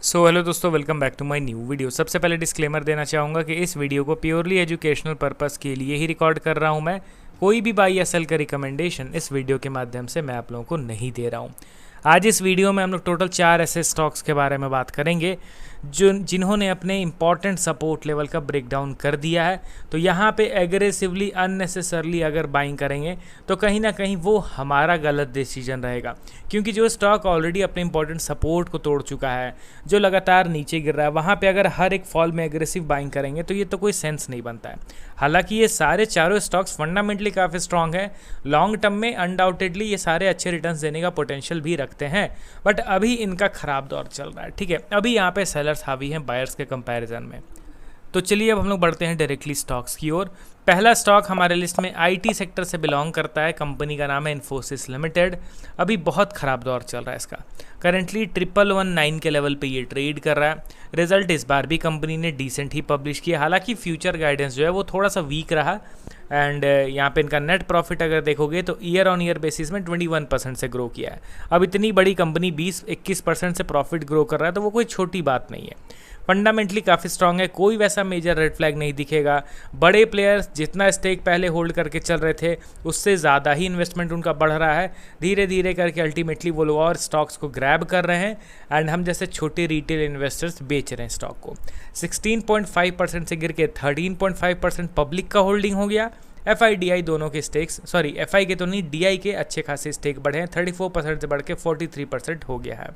Hello दोस्तों, welcome back to my new video. सबसे पहले डिस्क्लेमर देना चाहूँगा कि इस वीडियो को प्योरली एजुकेशनल पर्पस के लिए ही रिकॉर्ड कर रहा हूँ। मैं कोई भी बाई या सेल का रिकमेंडेशन इस वीडियो के माध्यम से मैं आप लोगों को नहीं दे रहा हूँ। आज इस वीडियो में हम लोग टोटल 4 ऐसे स्टॉक्स के बारे में बात करेंगे जिन्होंने अपने इंपॉर्टेंट सपोर्ट लेवल का ब्रेकडाउन कर दिया है। तो यहाँ पे एग्रेसिवली अननेसेसरली अगर बाइंग करेंगे तो कहीं ना कहीं वो हमारा गलत डिसीजन रहेगा, क्योंकि जो स्टॉक ऑलरेडी अपने इंपॉर्टेंट सपोर्ट को तोड़ चुका है, जो लगातार नीचे गिर रहा है, वहाँ पे अगर हर एक फॉल में एग्रेसिव बाइंग करेंगे तो ये तो कोई सेंस नहीं बनता है। हालांकि ये सारे चारों स्टॉक्स फंडामेंटली काफ़ी स्ट्रांग है, लॉन्ग टर्म में अनडाउटेडली ये सारे अच्छे रिटर्न्स देने का पोटेंशियल भी रखते हैं, बट अभी इनका खराब दौर चल रहा है। ठीक है, अभी यहाँ पे सेलर्स हावी हैं बायर्स के कंपैरिजन में। तो चलिए अब हम लोग बढ़ते हैं डायरेक्टली स्टॉक्स की ओर। पहला स्टॉक हमारे लिस्ट में आईटी सेक्टर से बिलोंग करता है। कंपनी का नाम है इन्फोसिस लिमिटेड। अभी बहुत ख़राब दौर चल रहा है इसका। करंटली 1119 के लेवल पे ये ट्रेड कर रहा है। रिजल्ट इस बार भी कंपनी ने डिसेंट ही पब्लिश किया, हालांकि फ्यूचर गाइडेंस जो है वो थोड़ा सा वीक रहा। एंड यहाँ पे इनका नेट प्रॉफिट अगर देखोगे तो ईयर ऑन ईयर बेसिस में 21% से ग्रो किया है। अब इतनी बड़ी कंपनी 20-21% से प्रॉफिट ग्रो कर रहा है तो वो कोई छोटी बात नहीं है। फंडामेंटली काफ़ी स्ट्रांग है, कोई वैसा मेजर रेड फ्लैग नहीं दिखेगा। बड़े प्लेयर्स जितना स्टेक पहले होल्ड करके चल रहे थे उससे ज़्यादा ही इन्वेस्टमेंट उनका बढ़ रहा है। धीरे धीरे करके अल्टीमेटली वो लोग और स्टॉक्स को ग्रैब कर रहे हैं एंड हम जैसे छोटे रिटेल इन्वेस्टर्स बेच रहे हैं स्टॉक को। 16.5% से गिर के 13.5% पब्लिक का होल्डिंग हो गया। FI दोनों के स्टेक्स, सॉरी FI के तो नहीं, DI के अच्छे खासे स्टेक बढ़े हैं, 34% से बढ़ के 43% हो गया है।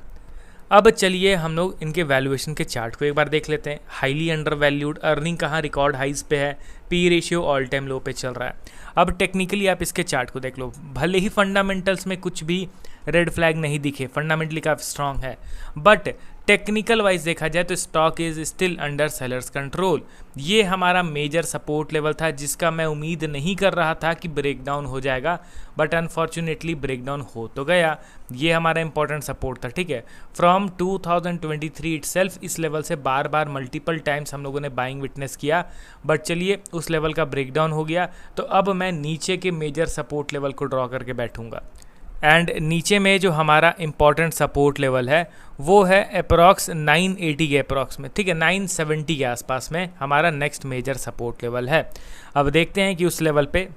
अब चलिए हम लोग इनके वैल्यूएशन के चार्ट को एक बार देख लेते हैं। हाईली अंडर वैल्यूड, अर्निंग कहाँ रिकॉर्ड हाइज पे है, पी रेशियो ऑल टाइम लो पे चल रहा है। अब टेक्निकली आप इसके चार्ट को देख लो। भले ही फंडामेंटल्स में कुछ भी रेड फ्लैग नहीं दिखे, फंडामेंटली काफ़ी स्ट्रांग है, बट टेक्निकल वाइज देखा जाए तो stock is still under sellers control. ये हमारा मेजर सपोर्ट लेवल था जिसका मैं उम्मीद नहीं कर रहा था कि ब्रेकडाउन हो जाएगा, बट अनफॉर्चुनेटली ब्रेकडाउन हो तो गया। ये हमारा इंपॉर्टेंट सपोर्ट था। ठीक है, फ्रॉम 2023 इटसेल्फ इस लेवल से बार बार मल्टीपल टाइम्स हम लोगों ने बाइंग विटनेस किया, बट चलिए उस लेवल का ब्रेकडाउन हो गया। तो अब मैं नीचे के मेजर सपोर्ट लेवल को ड्रॉ करके बैठूंगा। एंड नीचे में जो हमारा इंपॉर्टेंट सपोर्ट लेवल है वो है अप्रॉक्स 980 के अप्रॉक्स में। ठीक है, 970 के आसपास में हमारा नेक्स्ट मेजर सपोर्ट लेवल है। अब देखते हैं कि उस लेवल पे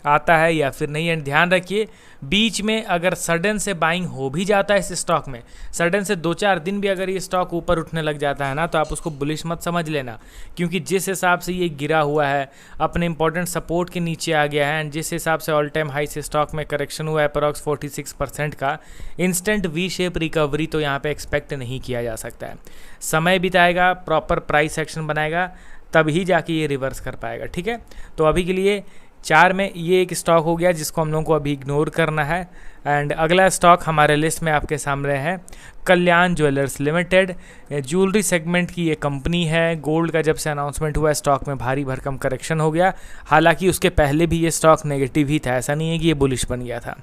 आता है या फिर नहीं। एंड ध्यान रखिए, बीच में अगर सडन से बाइंग हो भी जाता है इस स्टॉक में, सडन से 2-4 दिन भी अगर ये स्टॉक ऊपर उठने लग जाता है ना, तो आप उसको बुलिश मत समझ लेना, क्योंकि जिस हिसाब से ये गिरा हुआ है, अपने इंपॉर्टेंट सपोर्ट के नीचे आ गया है, एंड जिस हिसाब से ऑल टाइम हाई से स्टॉक में करेक्शन हुआ है अप्रॉक्स 46% का, इंस्टेंट वी शेप रिकवरी तो यहाँ पे एक्सपेक्ट नहीं किया जा सकता है। समय बिताएगा, प्रॉपर प्राइस एक्शन बनाएगा, तभी जाके ये रिवर्स कर पाएगा। ठीक है, तो अभी के लिए 4 में ये एक स्टॉक हो गया जिसको हम लोगों को अभी इग्नोर करना है। एंड अगला स्टॉक हमारे लिस्ट में आपके सामने है कल्याण ज्वेलर्स लिमिटेड। ज्वेलरी सेगमेंट की ये कंपनी है। गोल्ड का जब से अनाउंसमेंट हुआ स्टॉक में भारी भरकम करेक्शन हो गया, हालांकि उसके पहले भी ये स्टॉक नेगेटिव ही था, ऐसा नहीं है कि ये बुलिश बन गया था।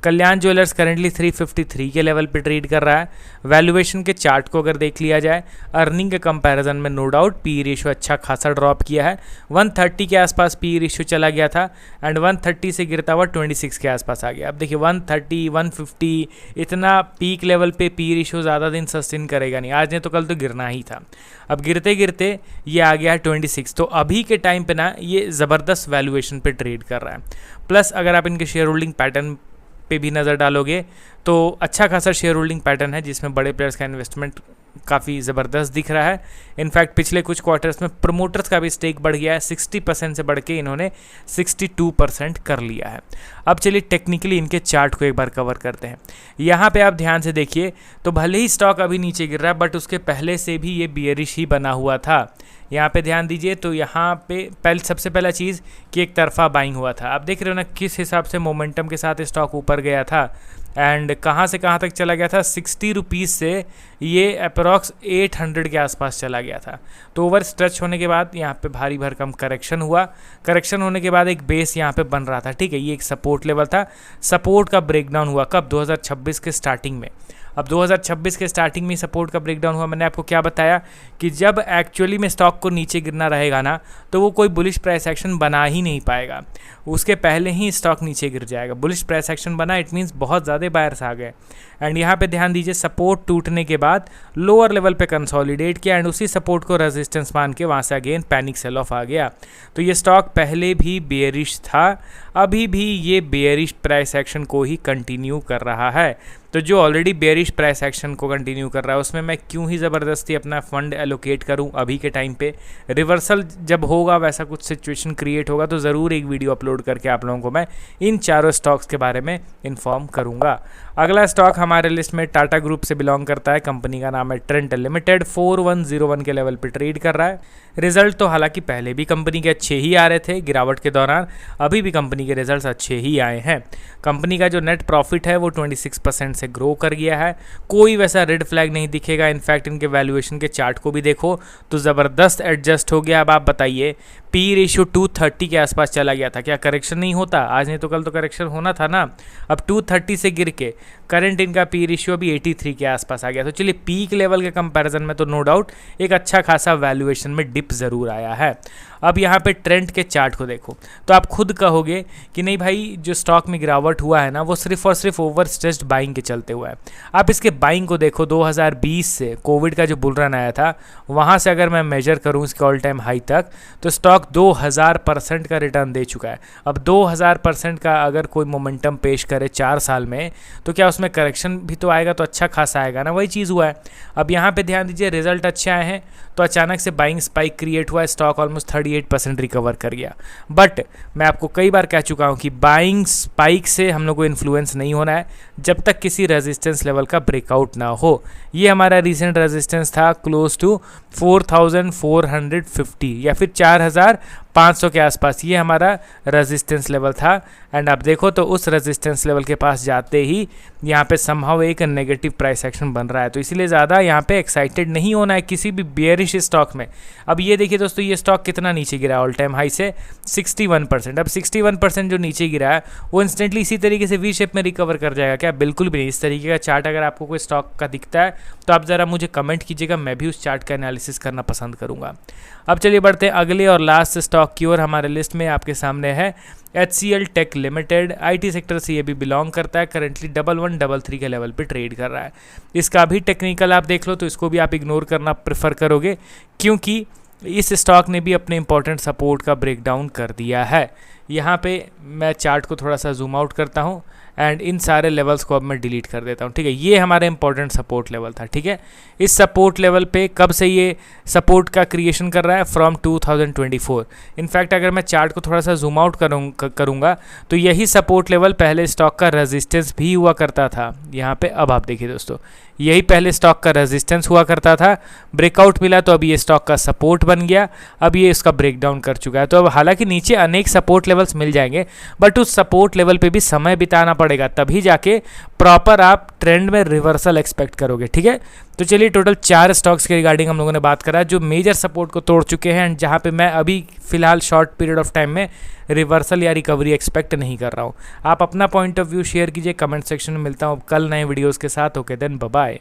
कल्याण ज्वेलर्स करंटली 353 के लेवल पे ट्रेड कर रहा है। वैल्यूएशन के चार्ट को अगर देख लिया जाए, अर्निंग के कंपैरिजन में नो डाउट पी रेशियो अच्छा खासा ड्रॉप किया है। 130 के आसपास पी रेशियो चला गया था एंड 130 से गिरता हुआ 26 के आसपास आ गया। अब देखिए 130, 150 इतना पीक लेवल पे पी रेशियो ज़्यादा दिन सस्टेन करेगा नहीं, आज नहीं तो कल तो गिरना ही था। अब गिरते गिरते ये आ गया है 26। तो अभी के टाइम पे ना ये ज़बरदस्त वैल्यूएशन पे ट्रेड कर रहा है। प्लस अगर आप इनके शेयर होल्डिंग पैटर्न पे भी नज़र डालोगे तो अच्छा खासा शेयर होल्डिंग पैटर्न है जिसमें बड़े प्लेयर्स का इन्वेस्टमेंट काफ़ी ज़बरदस्त दिख रहा है। इनफैक्ट पिछले कुछ क्वार्टर्स में प्रमोटर्स का भी स्टेक बढ़ गया है, 60% से बढ़ के इन्होंने 62% कर लिया है। अब चलिए टेक्निकली इनके चार्ट को एक बार कवर करते हैं। यहाँ पे आप ध्यान से देखिए तो भले ही स्टॉक अभी नीचे गिर रहा है, बट उसके पहले से भी ये बियरिश ही बना हुआ था। यहाँ पे ध्यान दीजिए तो यहाँ पे सबसे पहला चीज़ कि एक तरफा बाइंग हुआ था। आप देख रहे हो ना किस हिसाब से मोमेंटम के साथ स्टॉक ऊपर गया था, एंड कहाँ से कहाँ तक चला गया था। 60 रुपीज़ से ये अप्रॉक्स 800 के आसपास चला गया था। तो ओवर स्ट्रेच होने के बाद यहाँ पे भारी भरकम करेक्शन हुआ। करेक्शन होने के बाद एक बेस यहाँ पे बन रहा था। ठीक है, ये एक सपोर्ट लेवल था। सपोर्ट का ब्रेकडाउन हुआ कब? 2026 के स्टार्टिंग में। अब 2026 के स्टार्टिंग में सपोर्ट का ब्रेकडाउन हुआ, मैंने आपको क्या बताया कि जब एक्चुअली में स्टॉक को नीचे गिरना रहेगा ना तो वो कोई बुलिश प्राइस एक्शन बना ही नहीं पाएगा, उसके पहले ही स्टॉक नीचे गिर जाएगा। बुलिश प्राइस एक्शन बना इट मीन्स बहुत ज़्यादा बायर्स आ गए। एंड यहाँ पे ध्यान दीजिए, सपोर्ट टूटने के बाद लोअर लेवल पे कंसोलिडेट किया एंड उसी सपोर्ट को रेजिस्टेंस मान के वहाँ से अगेन पैनिक सेल ऑफ आ गया। तो ये स्टॉक पहले भी बेयरिश था, अभी भी ये बेयरिश प्राइस एक्शन को ही कंटिन्यू कर रहा है। तो जो ऑलरेडी बेयरिश प्राइस एक्शन को कंटिन्यू कर रहा है उसमें मैं क्यों ही ज़बरदस्ती अपना फंड एलोकेट करूं अभी के टाइम पे। रिवर्सल जब होगा, वैसा कुछ सिचुएशन क्रिएट होगा तो ज़रूर एक वीडियो अपलोड करके आप लोगों को मैं इन चारों स्टॉक्स के बारे में इन्फॉर्म करूंगा। अगला स्टॉक हमारे लिस्ट में टाटा ग्रुप से बिलोंग करता है, कंपनी का नाम है ट्रेंट लिमिटेड, 4101 के लेवल पे ट्रेड कर रहा है। रिजल्ट तो हालांकि पहले भी कंपनी के अच्छे ही आ रहे थे गिरावट के दौरान, अभी भी कंपनी के रिजल्ट्स अच्छे ही आए हैं। कंपनी का जो नेट प्रॉफिट है वो 26% से ग्रो कर गया है, कोई वैसा रेड फ्लैग नहीं दिखेगा। इनफैक्ट इनके वैल्यूएशन के चार्ट को भी देखो तो ज़बरदस्त एडजस्ट हो गया। अब आप बताइए, पी रेशियो 230 के आसपास चला गया था, क्या करेक्शन नहीं होता? आज नहीं तो कल तो करेक्शन होना था ना। अब 230 से गिर के करंट इनका पी रेशियो भी 83 के आसपास आ गया। तो चलिए पीक लेवल के कंपैरिजन में तो नो डाउट एक अच्छा खासा वैल्यूएशन में डिप ज़रूर आया है। अब यहाँ पे ट्रेंड के चार्ट को देखो तो आप खुद कहोगे कि नहीं भाई, जो स्टॉक में गिरावट हुआ है ना वो सिर्फ और सिर्फ ओवर स्ट्रेस्ड बाइंग के चलते हुआ है। आप इसके बाइंग को देखो, 2020 से कोविड का जो बुल रन आया था वहाँ से अगर मैं मेजर करूँ इसके ऑल टाइम हाई तक, तो स्टॉक 2000% का रिटर्न दे चुका है। अब 2000% का अगर कोई मोमेंटम पेश करे 4 साल में, तो क्या उसमें करेक्शन भी तो आएगा, तो अच्छा खासा आएगा ना, वही चीज़ हुआ है। अब यहाँ पे ध्यान दीजिए, रिजल्ट अच्छे आए हैं तो अचानक से बाइंग स्पाइक क्रिएट हुआ है, स्टॉक ऑलमोस्ट 38% रिकवर कर गया। बट मैं आपको कई बार कह चुका हूँ कि बाइंग स्पाइक से हम लोग को इन्फ्लुएंस नहीं होना है जब तक किसी रेजिस्टेंस लेवल का ब्रेकआउट ना हो। ये हमारा रिसेंट रेजिस्टेंस था क्लोज टू 4450 या फिर 4500 के आसपास, ये हमारा रेजिस्टेंस लेवल था। एंड आप देखो तो उस रेजिस्टेंस लेवल के पास जाते ही यहाँ पे समहाउ एक नेगेटिव प्राइस एक्शन बन रहा है। तो इसीलिए ज़्यादा यहाँ पे एक्साइटेड नहीं होना है किसी भी बेयरिश स्टॉक में। अब ये देखिए दोस्तों, ये स्टॉक कितना नीचे गिरा, ऑल टाइम हाई से 61%। अब 61% जो नीचे गिरा है वो इंस्टेंटली इसी तरीके से वी शेप में रिकवर कर जाएगा क्या? बिल्कुल भी नहीं। इस तरीके का चार्ट अगर आपको कोई स्टॉक का दिखता है तो आप ज़रा मुझे कमेंट कीजिएगा, मैं भी उस चार्ट का एनालिसिस करना पसंद करूँगा। अब चलिए बढ़ते हैं अगले और लास्ट स्टॉक की ओर। हमारे लिस्ट में आपके सामने है HCL tech limited, IT sector से ये भी बिलोंग करता है, करेंटली 1133 के लेवल पे ट्रेड कर रहा है। इसका भी टेक्निकल आप देख लो तो इसको भी आप इग्नोर करना प्रेफर करोगे, क्योंकि इस स्टॉक ने भी अपने इंपॉर्टेंट सपोर्ट का ब्रेकडाउन कर दिया है। यहाँ पे मैं चार्ट को थोड़ा सा जूम आउट करता हूँ एंड इन सारे लेवल्स को अब मैं डिलीट कर देता हूँ, ठीक है। ये हमारा इंपॉर्टेंट सपोर्ट लेवल था, ठीक है। इस सपोर्ट लेवल पे कब से ये सपोर्ट का क्रिएशन कर रहा है? फ्रॉम 2024। इनफैक्ट अगर मैं चार्ट को थोड़ा सा जूम आउट करूँगा तो यही सपोर्ट लेवल पहले स्टॉक का रेजिस्टेंस भी हुआ करता था। यहाँ पे अब आप देखिए दोस्तों, यही पहले स्टॉक का रेजिस्टेंस हुआ करता था, ब्रेकआउट मिला तो अब ये स्टॉक का सपोर्ट बन गया, अब ये इसका ब्रेकडाउन कर चुका है। तो अब हालांकि नीचे अनेक सपोर्ट लेवल्स मिल जाएंगे, बट उस सपोर्ट लेवल पे भी समय बिताना पड़ेगा, तभी जाके प्रॉपर आप ट्रेंड में रिवर्सल एक्सपेक्ट करोगे, ठीक है। तो चलिए टोटल 4 स्टॉक्स के रिगार्डिंग हम लोगों ने बात करा जो मेजर सपोर्ट को तोड़ चुके हैं एंड जहाँ पे मैं अभी फिलहाल शॉर्ट पीरियड ऑफ टाइम में रिवर्सल या रिकवरी एक्सपेक्ट नहीं कर रहा हूँ। आप अपना पॉइंट ऑफ व्यू शेयर कीजिए कमेंट सेक्शन में। मिलता हूँ कल नए वीडियोज़ के साथ। Okay then, bye bye.